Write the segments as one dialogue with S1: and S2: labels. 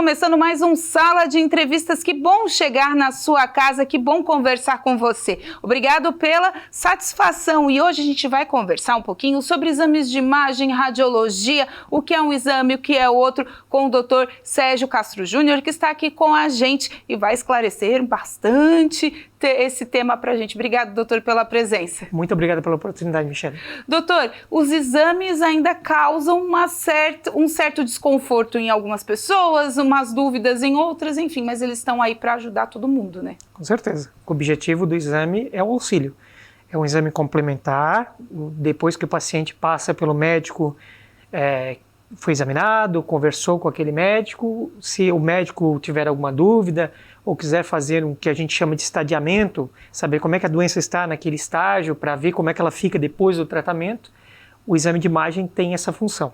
S1: começando mais um Sala de Entrevistas. Que bom chegar na sua casa, que bom conversar com você. Obrigado pela satisfação. E hoje a gente vai conversar um pouquinho sobre exames de imagem, radiologia, o que é um exame, o que é outro, com o Dr. Sérgio Castro Júnior, que está aqui com a gente e vai esclarecer bastante esse tema para a gente. Obrigado, doutor, pela presença.
S2: Muito obrigado pela oportunidade, Michele.
S1: Doutor, os exames ainda causam um certo desconforto em algumas pessoas, umas dúvidas em outras, enfim, mas eles estão aí para ajudar todo mundo, né?
S2: Com certeza. O objetivo do exame é o auxílio. É um exame complementar, depois que o paciente passa pelo médico, foi examinado, conversou com aquele médico, se o médico tiver alguma dúvida ou quiser fazer o que a gente chama de estadiamento, saber como é que a doença está naquele estágio, para ver como é que ela fica depois do tratamento, o exame de imagem tem essa função.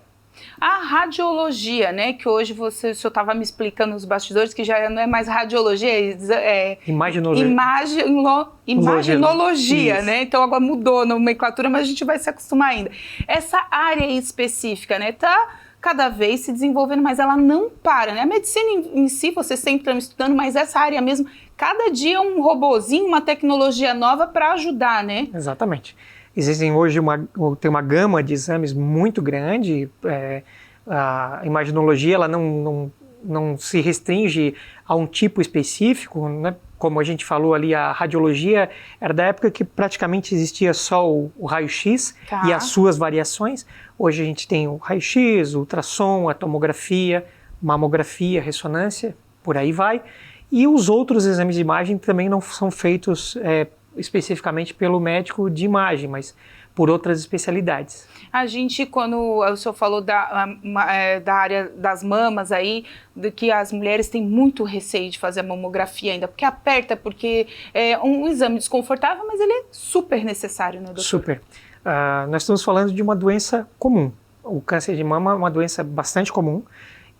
S1: A radiologia, né, que hoje o senhor estava me explicando nos bastidores, que já não é mais radiologia, é imaginologia, né? Então agora mudou a nomenclatura, mas a gente vai se acostumar ainda. Essa área específica, né, tá cada vez se desenvolvendo, mas ela não para, né? A medicina em si, vocês sempre estão estudando, mas essa área mesmo, cada dia um robozinho, uma tecnologia nova para ajudar, né?
S2: Exatamente. Existem hoje tem uma gama de exames muito grande. A imaginologia ela não se restringe a um tipo específico, né? Como a gente falou ali, a radiologia era da época que praticamente existia só o raio-x e as suas variações. Hoje a gente tem o raio-x, o ultrassom, a tomografia, mamografia, ressonância, por aí vai. E os outros exames de imagem também não são feitos especificamente pelo médico de imagem, mas por outras especialidades. A gente,
S1: quando o senhor falou da área das mamas aí, de que as mulheres têm muito receio de fazer a mamografia ainda, porque aperta, porque é um exame desconfortável, mas ele é super necessário, né, doutor?
S2: Super. Nós estamos falando de uma doença comum. O câncer de mama é uma doença bastante comum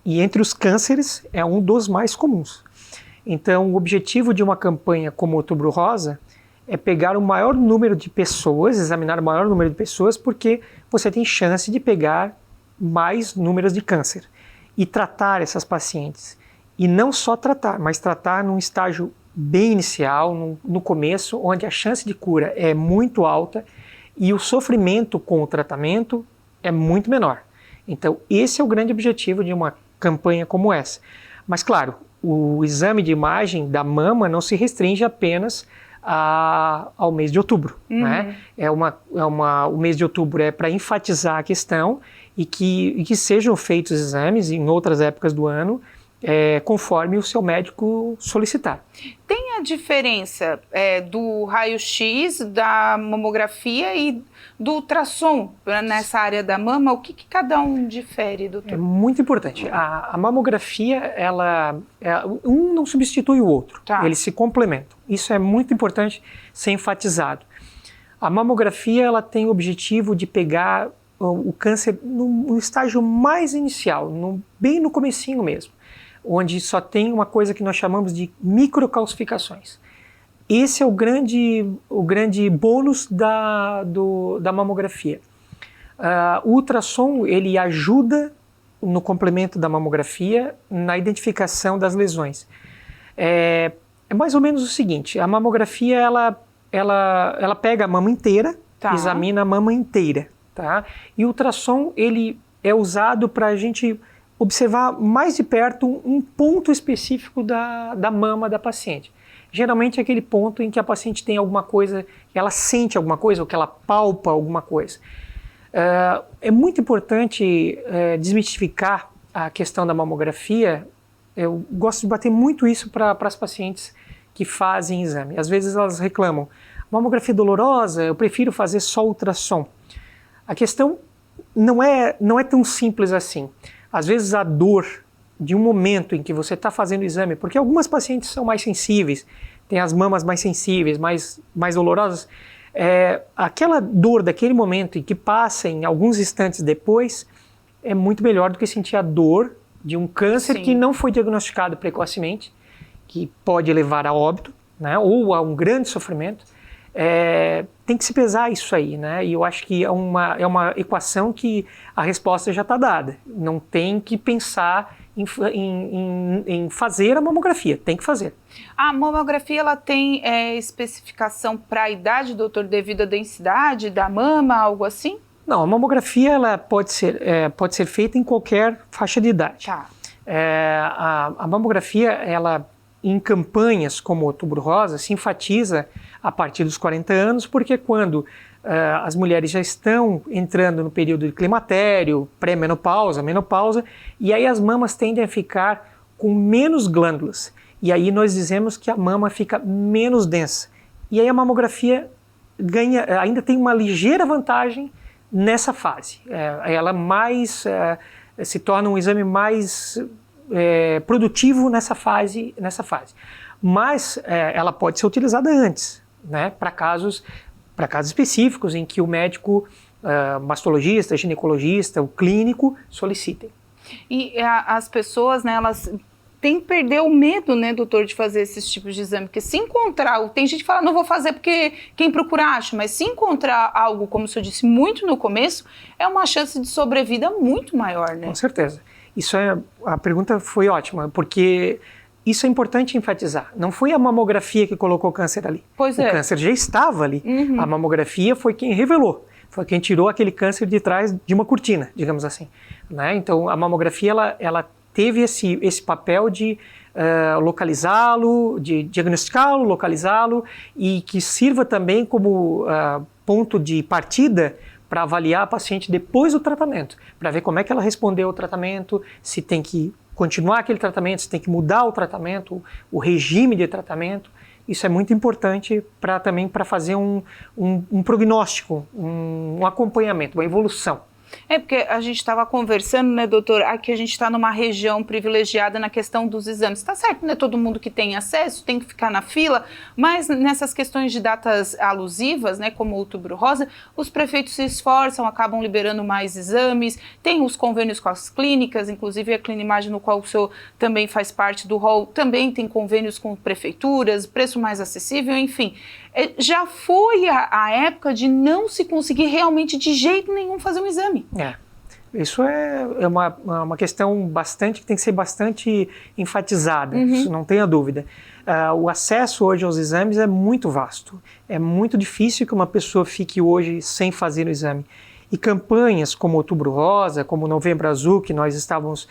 S2: e entre os cânceres é um dos mais comuns. Então, o objetivo de uma campanha como o Outubro Rosa é pegar o maior número de pessoas, examinar o maior número de pessoas, porque você tem chance de pegar mais números de câncer e tratar essas pacientes. E não só tratar, mas tratar num estágio bem inicial, no começo, onde a chance de cura é muito alta e o sofrimento com o tratamento é muito menor. Então, esse é o grande objetivo de uma campanha como essa. Mas, claro, o exame de imagem da mama não se restringe apenas ao mês de outubro. Né? O mês de outubro é para enfatizar a questão e que sejam feitos exames em outras épocas do ano, conforme o seu médico solicitar.
S1: Tem a diferença do raio-x, da mamografia e do ultrassom nessa área da mama? O que cada um difere, doutor?
S2: É muito importante. A mamografia, um não substitui o outro, eles se complementam. Isso é muito importante ser enfatizado. A mamografia ela tem o objetivo de pegar o câncer no estágio mais inicial, bem no comecinho mesmo, onde só tem uma coisa que nós chamamos de microcalcificações. Esse é o grande bônus da mamografia. O ultrassom ele ajuda no complemento da mamografia na identificação das lesões. É mais ou menos o seguinte, a mamografia ela pega a mama inteira, examina a mama inteira, tá? E o ultrassom ele é usado para a gente observar mais de perto um ponto específico da mama da paciente. Geralmente é aquele ponto em que a paciente tem alguma coisa, ela sente alguma coisa ou que ela palpa alguma coisa. É muito importante desmistificar a questão da mamografia. Eu gosto de bater muito isso para as pacientes que fazem exame. Às vezes elas reclamam, mamografia dolorosa, eu prefiro fazer só ultrassom. A questão não é tão simples assim. Às vezes a dor de um momento em que você está fazendo o exame, porque algumas pacientes são mais sensíveis, têm as mamas mais sensíveis, mais dolorosas, aquela dor daquele momento em que passa em alguns instantes depois é muito melhor do que sentir a dor de um câncer que não foi diagnosticado precocemente, que pode levar a óbito, né, ou a um grande sofrimento. Tem que se pesar isso aí, né? E eu acho que é uma equação que a resposta já está dada. Não tem que pensar em fazer a mamografia, tem que fazer.
S1: A mamografia, ela tem especificação para a idade, doutor, devido à densidade da mama, algo assim?
S2: Não, a mamografia ela pode ser feita em qualquer faixa de idade.
S1: Tá.
S2: A mamografia, ela, em campanhas como o Outubro Rosa, se enfatiza a partir dos 40 anos, porque quando as mulheres já estão entrando no período de climatério, pré-menopausa, menopausa, e aí as mamas tendem a ficar com menos glândulas. E aí nós dizemos que a mama fica menos densa. E aí a mamografia ainda tem uma ligeira vantagem nessa fase. Ela se torna um exame mais produtivo nessa fase. Mas ela pode ser utilizada antes, né, para casos específicos em que o médico mastologista, ginecologista, o clínico solicitem.
S1: E as pessoas, né, elas têm que perder o medo, né, doutor, de fazer esses tipos de exame, porque se encontrar, tem gente que fala, não vou fazer porque quem procura acha, mas se encontrar algo, como o senhor disse muito no começo, é uma chance de sobrevida muito maior, né?
S2: Com certeza. A pergunta foi ótima, porque isso é importante enfatizar. Não foi a mamografia que colocou o câncer ali.
S1: Pois
S2: o câncer já estava ali. Uhum. A mamografia foi quem revelou. Foi quem tirou aquele câncer de trás de uma cortina, digamos assim. Né? Então, a mamografia ela teve esse papel de localizá-lo, de diagnosticá-lo, localizá-lo, e que sirva também como ponto de partida para avaliar a paciente depois do tratamento, para ver como é que ela respondeu ao tratamento, se tem que continuar aquele tratamento, se tem que mudar o tratamento, o regime de tratamento. Isso é muito importante também para fazer um prognóstico, um acompanhamento, uma evolução.
S1: Porque a gente estava conversando, né, doutor, aqui a gente está numa região privilegiada na questão dos exames. Tá certo, né, todo mundo que tem acesso tem que ficar na fila, mas nessas questões de datas alusivas, né, como o Outubro Rosa, os prefeitos se esforçam, acabam liberando mais exames, tem os convênios com as clínicas, inclusive a Clinimagem, no qual o senhor também faz parte do rol, também tem convênios com prefeituras, preço mais acessível, enfim. Já foi a época de não se conseguir realmente de jeito nenhum fazer um exame.
S2: Isso é uma questão que tem que ser bastante enfatizada, isso não tenha dúvida. O acesso hoje aos exames é muito vasto. É muito difícil que uma pessoa fique hoje sem fazer o exame. E campanhas como Outubro Rosa, como Novembro Azul, que nós estávamos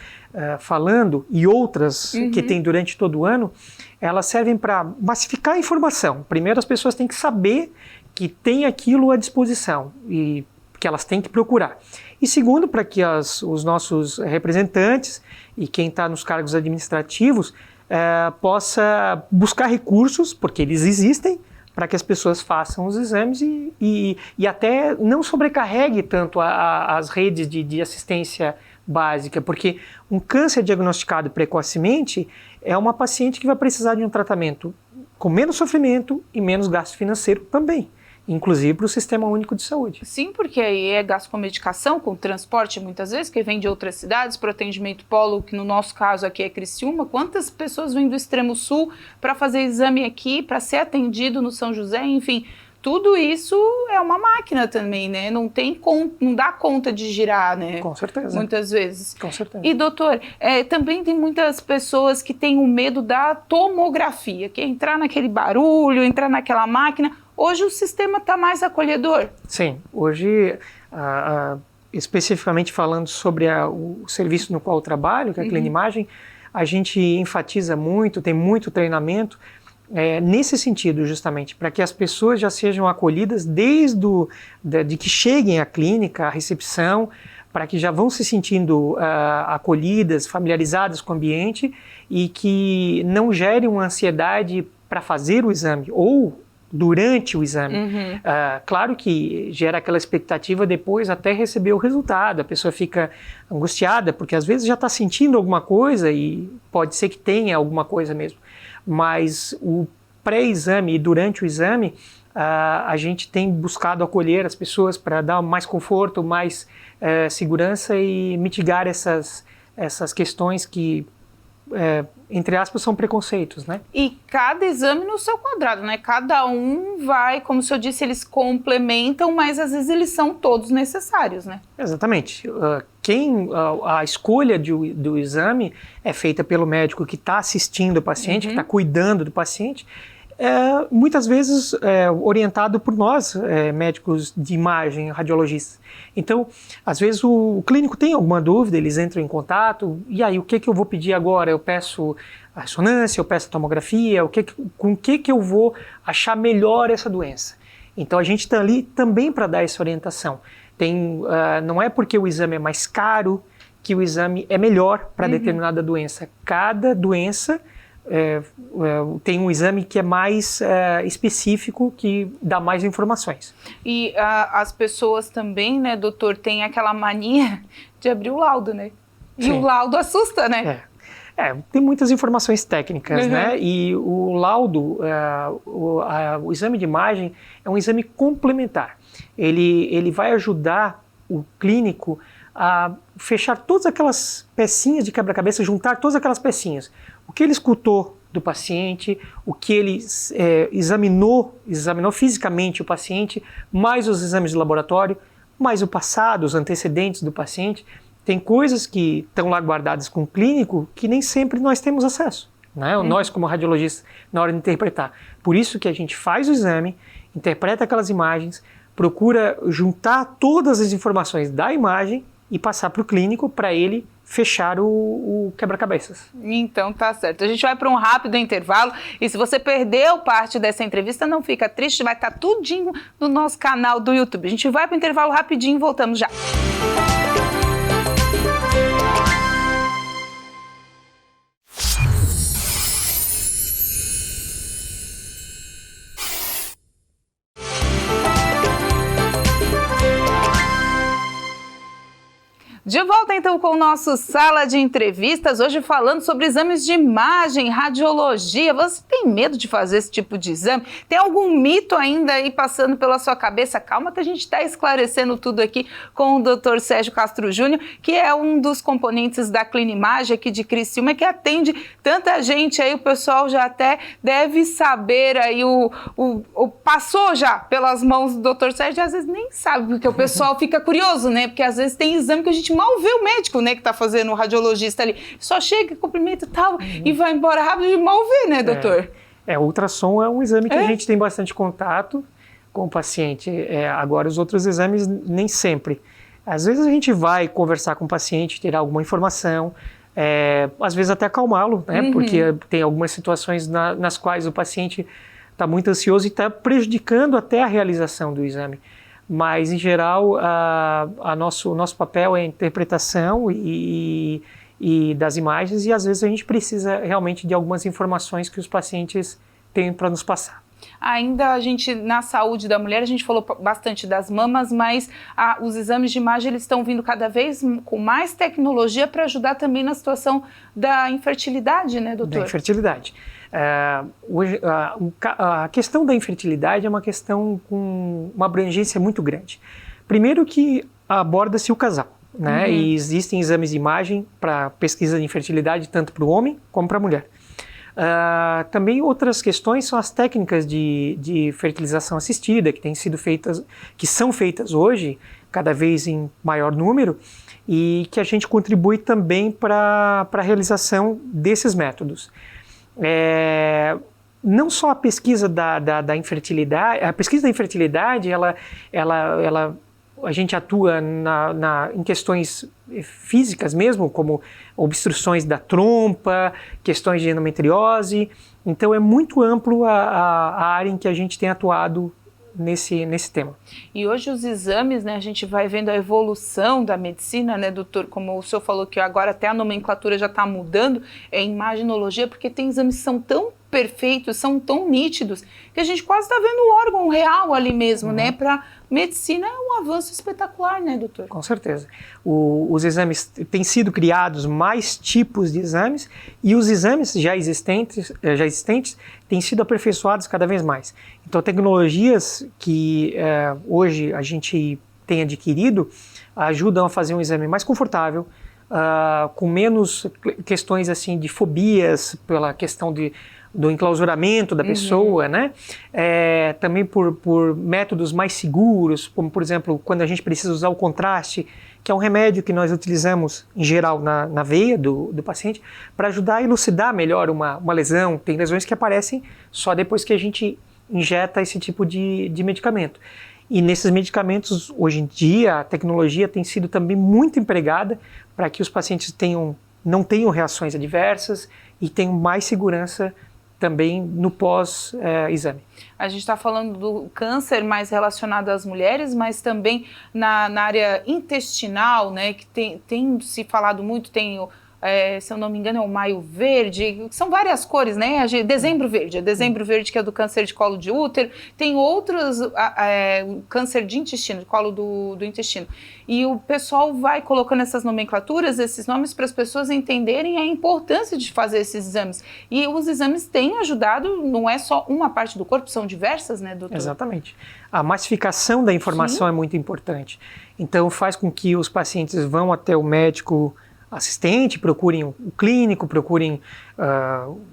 S2: falando, e outras que tem durante todo o ano, elas servem para massificar a informação. Primeiro, as pessoas têm que saber que tem aquilo à disposição e que elas têm que procurar. E segundo, para que os nossos representantes e quem está nos cargos administrativos possa buscar recursos, porque eles existem, para que as pessoas façam os exames e até não sobrecarregue tanto as redes de assistência básica, porque um câncer diagnosticado precocemente é uma paciente que vai precisar de um tratamento com menos sofrimento e menos gasto financeiro também, inclusive para o Sistema Único de Saúde.
S1: Sim, porque aí é gasto com medicação, com transporte muitas vezes, que vem de outras cidades para o atendimento polo, que no nosso caso aqui é Criciúma. Quantas pessoas vêm do extremo sul para fazer exame aqui, para ser atendido no São José, enfim, tudo isso é uma máquina também, né? Não dá conta de girar, né?
S2: Com certeza.
S1: Muitas vezes.
S2: Com certeza.
S1: E doutor, também tem muitas pessoas que têm o medo da tomografia, que é entrar naquele barulho, entrar naquela máquina. Hoje o sistema está mais acolhedor?
S2: Sim, hoje, especificamente falando sobre o serviço no qual eu trabalho, que é a Clinimagem, a gente enfatiza muito, tem muito treinamento nesse sentido justamente, para que as pessoas já sejam acolhidas desde de que cheguem à clínica, à recepção, para que já vão se sentindo acolhidas, familiarizadas com o ambiente e que não gerem uma ansiedade para fazer o exame ou durante o exame. Claro que gera aquela expectativa depois até receber o resultado, a pessoa fica angustiada porque às vezes já está sentindo alguma coisa e pode ser que tenha alguma coisa mesmo, mas o pré-exame e durante o exame a gente tem buscado acolher as pessoas para dar mais conforto, mais segurança e mitigar essas questões que entre aspas, são preconceitos, né?
S1: E cada exame no seu quadrado, né? Cada um vai, como o senhor disse, eles complementam, mas às vezes eles são todos necessários, né?
S2: Exatamente. A escolha do exame é feita pelo médico que está assistindo o paciente, que está cuidando do paciente, muitas vezes orientado por nós, médicos de imagem, radiologistas. Então, às vezes o clínico tem alguma dúvida, eles entram em contato, e aí o que eu vou pedir agora? Eu peço a ressonância, eu peço a tomografia, com o que eu vou achar melhor essa doença? Então a gente está ali também para dar essa orientação. Não é porque o exame é mais caro que o exame é melhor para determinada doença. Cada doença tem um exame que é mais específico, que dá mais informações.
S1: E as pessoas também, né, doutor, tem aquela mania de abrir o laudo, né? E Sim. O laudo assusta, né?
S2: Tem muitas informações técnicas, né? E o laudo, o exame de imagem é um exame complementar. Ele vai ajudar o clínico a fechar todas aquelas pecinhas de quebra-cabeça, juntar todas aquelas pecinhas. O que ele escutou do paciente, o que ele examinou fisicamente o paciente, mais os exames de laboratório, mais o passado, os antecedentes do paciente. Tem coisas que estão lá guardadas com o clínico que nem sempre nós temos acesso, né? Nós, como radiologistas, na hora de interpretar. Por isso que a gente faz o exame, interpreta aquelas imagens, procura juntar todas as informações da imagem e passar para o clínico para ele fechar o quebra-cabeças.
S1: Então tá certo. A gente vai para um rápido intervalo e se você perdeu parte dessa entrevista, não fica triste, vai estar tudinho no nosso canal do YouTube. A gente vai para o intervalo rapidinho e voltamos já. De volta então com o nosso Sala de Entrevistas, hoje falando sobre exames de imagem, radiologia. Você tem medo de fazer esse tipo de exame? Tem algum mito ainda aí passando pela sua cabeça? Calma que a gente está esclarecendo tudo aqui com o Dr. Sérgio Castro Júnior, que é um dos componentes da Clinimagem aqui de Criciúma, que atende tanta gente aí, o pessoal já até deve saber aí, passou já pelas mãos do Dr. Sérgio, e às vezes nem sabe, porque o pessoal fica curioso, né? Porque às vezes tem exame que a gente mal vê o médico, né, que tá fazendo o radiologista ali. Só chega, cumprimenta e tal, e vai embora rápido e mal vê, né, doutor?
S2: O ultrassom é um exame que a gente tem bastante contato com o paciente. Agora, os outros exames, nem sempre. Às vezes a gente vai conversar com o paciente, tirar alguma informação, às vezes até acalmá-lo, né, porque tem algumas situações nas quais o paciente está muito ansioso e está prejudicando até a realização do exame. Mas, em geral, o nosso papel é a interpretação e das imagens, e às vezes a gente precisa realmente de algumas informações que os pacientes têm para nos passar.
S1: Ainda a gente, na saúde da mulher, a gente falou bastante das mamas, mas os exames de imagem eles estão vindo cada vez com mais tecnologia para ajudar também na situação da infertilidade, né, doutor?
S2: Da infertilidade. Hoje, a questão da infertilidade é uma questão com uma abrangência muito grande. Primeiro que aborda-se o casal, né? E existem exames de imagem para pesquisa de infertilidade tanto para o homem como para a mulher. Também outras questões são as técnicas de fertilização assistida que são feitas hoje, cada vez em maior número, e que a gente contribui também para a realização desses métodos. Não só a pesquisa da infertilidade, a pesquisa da infertilidade, a gente atua em questões físicas mesmo, como obstruções da trompa, questões de endometriose. Então é muito amplo a área em que a gente tem atuado nesse tema.
S1: E hoje os exames, né, a gente vai vendo a evolução da medicina, né, doutor, como o senhor falou que agora até a nomenclatura já está mudando, imaginologia, porque tem exames que são tão perfeitos, são tão nítidos, que a gente quase está vendo o órgão real ali mesmo, né, para medicina é um avanço espetacular, né, doutor?
S2: Com certeza. Os exames, têm sido criados mais tipos de exames, e os exames já existentes têm sido aperfeiçoados cada vez mais. Então, tecnologias que hoje a gente tem adquirido ajudam a fazer um exame mais confortável, com menos questões assim de fobias pela questão do enclausuramento da pessoa, né? Também por métodos mais seguros, como por exemplo, quando a gente precisa usar o contraste, que é um remédio que nós utilizamos em geral na veia do paciente, para ajudar a elucidar melhor uma lesão. Tem lesões que aparecem só depois que a gente injeta esse tipo de medicamento. E nesses medicamentos, hoje em dia, a tecnologia tem sido também muito empregada para que os pacientes não tenham reações adversas e tenham mais segurança também no pós-exame.
S1: A gente está falando do câncer mais relacionado às mulheres, mas também na área intestinal, né, que tem se falado muito, se eu não me engano, é o maio verde, são várias cores, né? Dezembro verde que é do câncer de colo de útero, tem outros, câncer de intestino, de colo do intestino. E o pessoal vai colocando essas nomenclaturas, esses nomes, para as pessoas entenderem a importância de fazer esses exames. E os exames têm ajudado, não é só uma parte do corpo, são diversas, né, doutor?
S2: Exatamente. A massificação da informação é muito importante. Então, faz com que os pacientes vão até o médico assistente, procurem o clínico, procurem,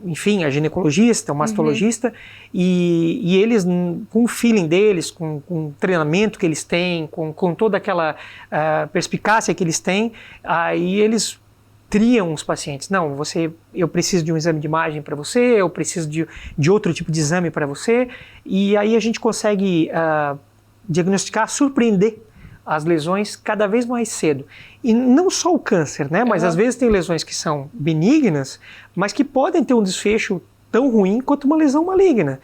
S2: enfim, a ginecologista, o mastologista, e eles, com o feeling deles, com o treinamento que eles têm, com toda aquela perspicácia que eles têm, aí eles triam os pacientes. Não, eu preciso de um exame de imagem para você, eu preciso de outro tipo de exame para você, e aí a gente consegue diagnosticar, surpreender as lesões cada vez mais cedo. E não só o câncer, né? Mas às vezes tem lesões que são benignas, mas que podem ter um desfecho tão ruim quanto uma lesão maligna.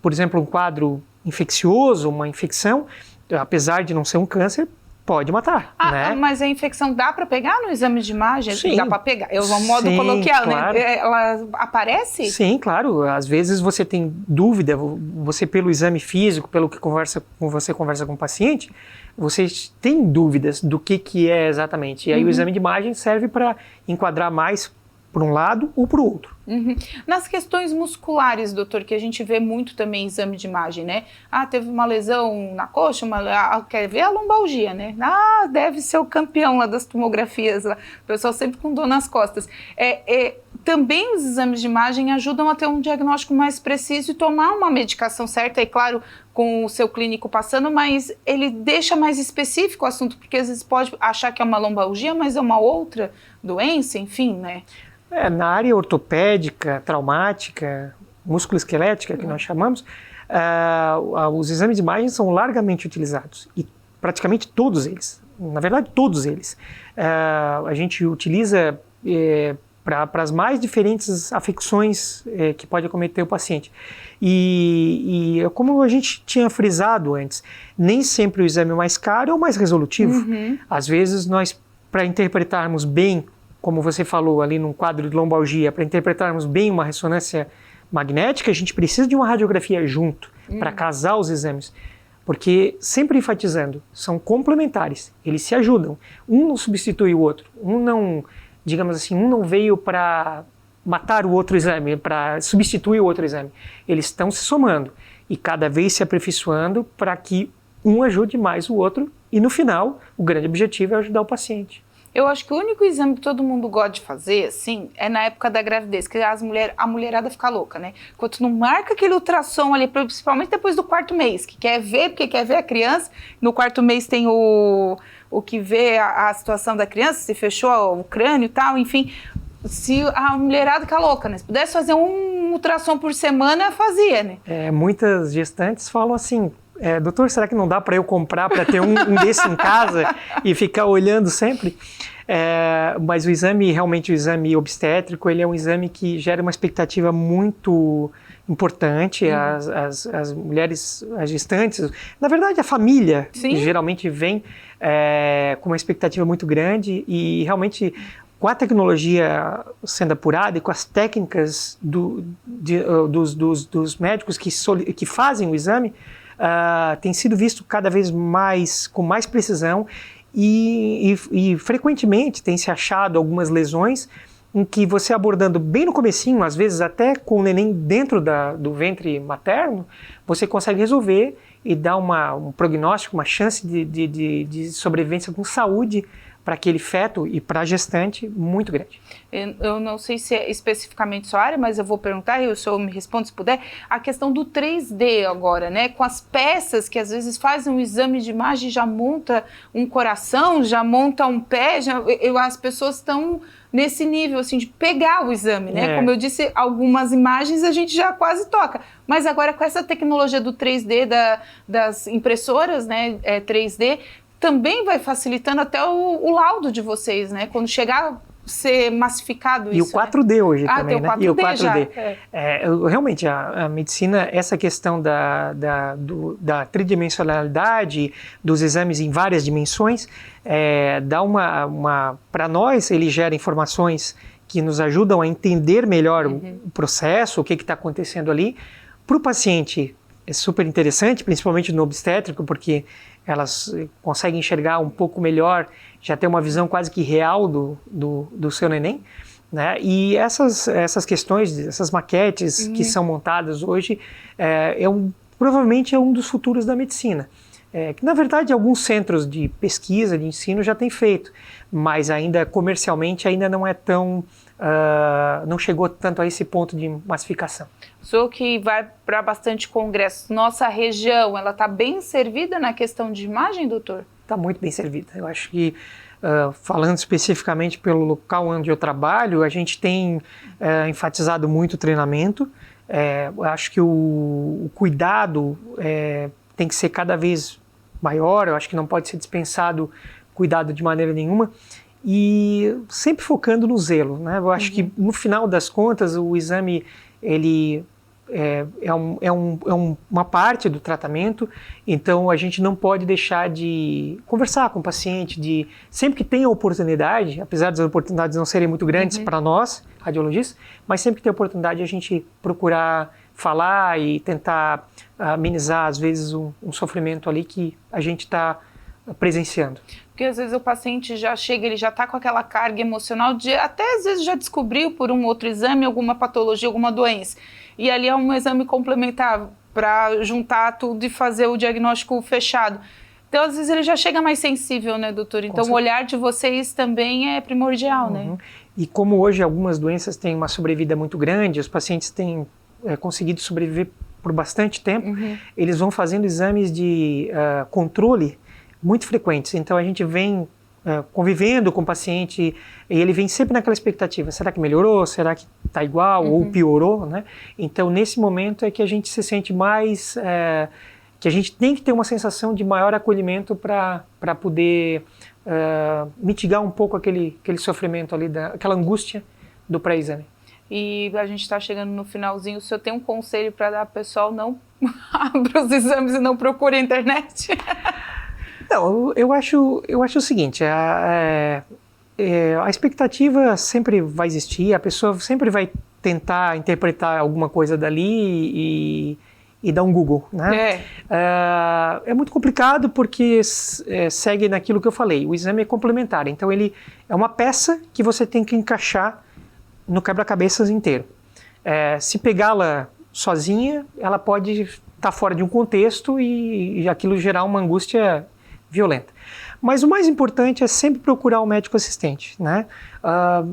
S2: Por exemplo, um quadro infeccioso, uma infecção, apesar de não ser um câncer, pode matar, né?
S1: Mas a infecção dá para pegar no exame de imagem?
S2: Sim.
S1: Dá para pegar? É um modo coloquial, claro. Né? Ela aparece?
S2: Sim, claro. Às vezes você tem dúvida, você pelo exame físico, pelo que você conversa com o paciente, você tem dúvidas do que é exatamente. E aí o exame de imagem serve para enquadrar mais por um lado ou para o outro.
S1: Nas questões musculares, doutor, que a gente vê muito também em exame de imagem, né? Teve uma lesão na coxa, quer ver a lombalgia, né? Deve ser o campeão lá das tomografias, lá. O pessoal sempre com dor nas costas. Também os exames de imagem ajudam a ter um diagnóstico mais preciso e tomar uma medicação certa, e claro, com o seu clínico passando, mas ele deixa mais específico o assunto, porque às vezes pode achar que é uma lombalgia, mas é uma outra doença, enfim, né?
S2: Na área ortopédica, traumática, musculoesquelética, que nós chamamos, os exames de imagem são largamente utilizados, e praticamente todos eles, na verdade todos eles. A gente utiliza para as mais diferentes afecções que pode acometer o paciente. E como a gente tinha frisado antes, nem sempre o exame mais caro é o mais resolutivo. Às vezes nós, para interpretarmos bem, como você falou ali num quadro de lombalgia, para interpretarmos bem uma ressonância magnética, a gente precisa de uma radiografia junto, para casar os exames. Porque, sempre enfatizando, são complementares, eles se ajudam. Um não substitui o outro, digamos assim, um não veio para matar o outro exame, para substituir o outro exame. Eles estão se somando e cada vez se aperfeiçoando para que um ajude mais o outro e, no final, o grande objetivo é ajudar o paciente.
S1: Eu acho que o único exame que todo mundo gosta de fazer, assim, é na época da gravidez, que a mulherada fica louca, né? Quando não marca aquele ultrassom ali, principalmente depois do 4º mês, que quer ver, porque quer ver a criança. No 4º mês tem o que vê a situação da criança, se fechou o crânio e tal, enfim. Se a mulherada fica louca, né? Se pudesse fazer um ultrassom por semana, fazia, né?
S2: Muitas gestantes falam assim, doutor, será que não dá para eu comprar para ter um desse em casa e ficar olhando sempre? Mas o exame obstétrico, ele é um exame que gera uma expectativa muito importante. As mulheres, as gestantes, na verdade a família, geralmente vem com uma expectativa muito grande, e realmente com a tecnologia sendo apurada e com as técnicas dos médicos que fazem o exame, tem sido visto cada vez mais, com mais precisão, e frequentemente tem se achado algumas lesões em que você abordando bem no comecinho, às vezes até com o neném dentro do ventre materno, você consegue resolver e dar um prognóstico, uma chance de sobrevivência com saúde para aquele feto e para a gestante muito grande.
S1: Eu não sei se é especificamente sua área, mas eu vou perguntar e o senhor me responde se puder. A questão do 3D agora, né? Com as peças que às vezes fazem um exame de imagem, já monta um coração, já monta um pé, as pessoas estão nesse nível assim de pegar o exame, né? Como eu disse, algumas imagens a gente já quase toca. Mas agora com essa tecnologia do 3D, das impressoras, né? 3D, também vai facilitando até o laudo de vocês, né? Quando chegar a ser massificado isso.
S2: E o 4D hoje também,
S1: tem o 4D,
S2: né? E o 4D.
S1: Já.
S2: Realmente, a medicina, essa questão da tridimensionalidade, dos exames em várias dimensões, dá para nós, ele gera informações que nos ajudam a entender melhor o processo, o que está acontecendo ali. Para o paciente, é super interessante, principalmente no obstétrico, porque elas conseguem enxergar um pouco melhor, já ter uma visão quase que real do seu neném, né? E essas questões, essas maquetes que são montadas hoje, provavelmente é um dos futuros da medicina. Que na verdade alguns centros de pesquisa, de ensino já têm feito, mas ainda comercialmente ainda não é tão... não chegou tanto a esse ponto de massificação.
S1: O senhor que vai para bastante congressos, nossa região, ela está bem servida na questão de imagem, doutor? Está
S2: muito bem servida. Eu acho que, falando especificamente pelo local onde eu trabalho, a gente tem enfatizado muito o treinamento. Eu acho que o cuidado tem que ser cada vez maior, eu acho que não pode ser dispensado cuidado de maneira nenhuma. E sempre focando no zelo, né? Eu acho que no final das contas o exame ele uma parte do tratamento, então a gente não pode deixar de conversar com o paciente, sempre que tem a oportunidade, apesar das oportunidades não serem muito grandes para nós, radiologistas, mas sempre que tem a oportunidade a gente procurar falar e tentar amenizar às vezes um sofrimento ali que a gente está presenciando.
S1: Porque às vezes o paciente já chega, ele já está com aquela carga emocional de até às vezes já descobriu por um outro exame alguma patologia, alguma doença. E ali é um exame complementar para juntar tudo e fazer o diagnóstico fechado. Então às vezes ele já chega mais sensível, né, doutor? Então o olhar de vocês também é primordial, né?
S2: E como hoje algumas doenças têm uma sobrevida muito grande, os pacientes têm conseguido sobreviver por bastante tempo, eles vão fazendo exames de controle muito frequentes, então a gente vem convivendo com o paciente e ele vem sempre naquela expectativa, será que melhorou, será que está igual ou piorou, né? Então nesse momento é que a gente se sente mais, que a gente tem que ter uma sensação de maior acolhimento para poder mitigar um pouco aquele sofrimento ali, aquela angústia do pré-exame.
S1: E a gente está chegando no finalzinho, o senhor tem um conselho para dar ao pessoal, não abra os exames e não procure a internet?
S2: Não, eu acho o seguinte, a expectativa sempre vai existir, a pessoa sempre vai tentar interpretar alguma coisa dali e dar um Google, né? É muito complicado porque segue naquilo que eu falei, o exame é complementar, então ele é uma peça que você tem que encaixar no quebra-cabeças inteiro. Se pegá-la sozinha, ela pode estar fora de um contexto e aquilo gerar uma angústia violenta. Mas o mais importante é sempre procurar um médico assistente, né?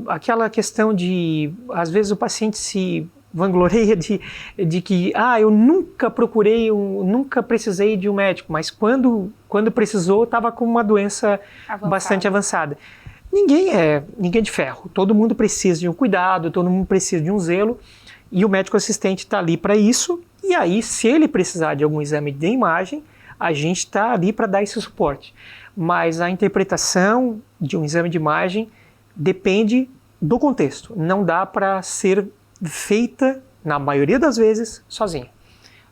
S2: Aquela questão de, às vezes o paciente se vangloria de que, eu nunca nunca precisei de um médico, mas quando precisou estava com uma doença bastante avançada. Ninguém é de ferro, todo mundo precisa de um cuidado, todo mundo precisa de um zelo e o médico assistente está ali para isso e aí se ele precisar de algum exame de imagem, a gente está ali para dar esse suporte. Mas a interpretação de um exame de imagem depende do contexto. Não dá para ser feita, na maioria das vezes, sozinha.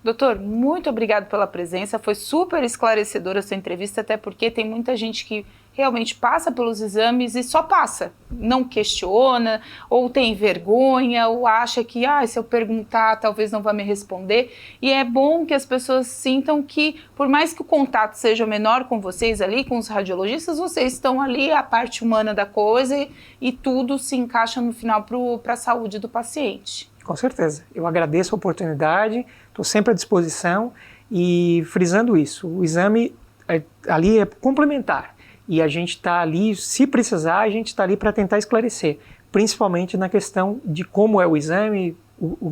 S1: Doutor, muito obrigado pela presença. Foi super esclarecedora a sua entrevista, até porque tem muita gente que realmente passa pelos exames e só passa, não questiona, ou tem vergonha, ou acha que, se eu perguntar, talvez não vá me responder. E é bom que as pessoas sintam que, por mais que o contato seja menor com vocês ali, com os radiologistas, vocês estão ali, a parte humana da coisa, e tudo se encaixa no final para a saúde do paciente.
S2: Com certeza. Eu agradeço a oportunidade, estou sempre à disposição e frisando isso, o exame ali é complementar. e a gente está ali, se precisar, a gente está ali para tentar esclarecer, principalmente na questão de como é o exame,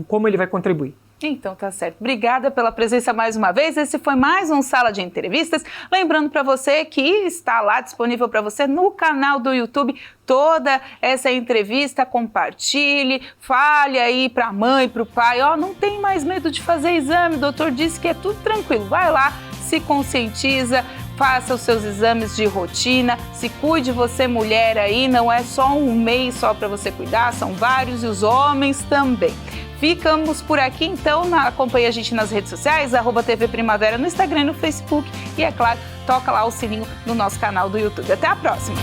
S2: como ele vai contribuir.
S1: Então tá certo. Obrigada pela presença mais uma vez. Esse foi mais um Sala de Entrevistas. Lembrando para você que está lá disponível para você no canal do YouTube toda essa entrevista. Compartilhe, fale aí para a mãe, para o pai. Ó, não tem mais medo de fazer exame. O doutor disse que é tudo tranquilo. Vai lá, se conscientiza. Faça os seus exames de rotina, se cuide você mulher aí, não é só um mês só para você cuidar, são vários e os homens também. Ficamos por aqui, então, acompanhe a gente nas redes sociais, @TV Primavera no Instagram e no Facebook e, é claro, toca lá o sininho no nosso canal do YouTube. Até a próxima!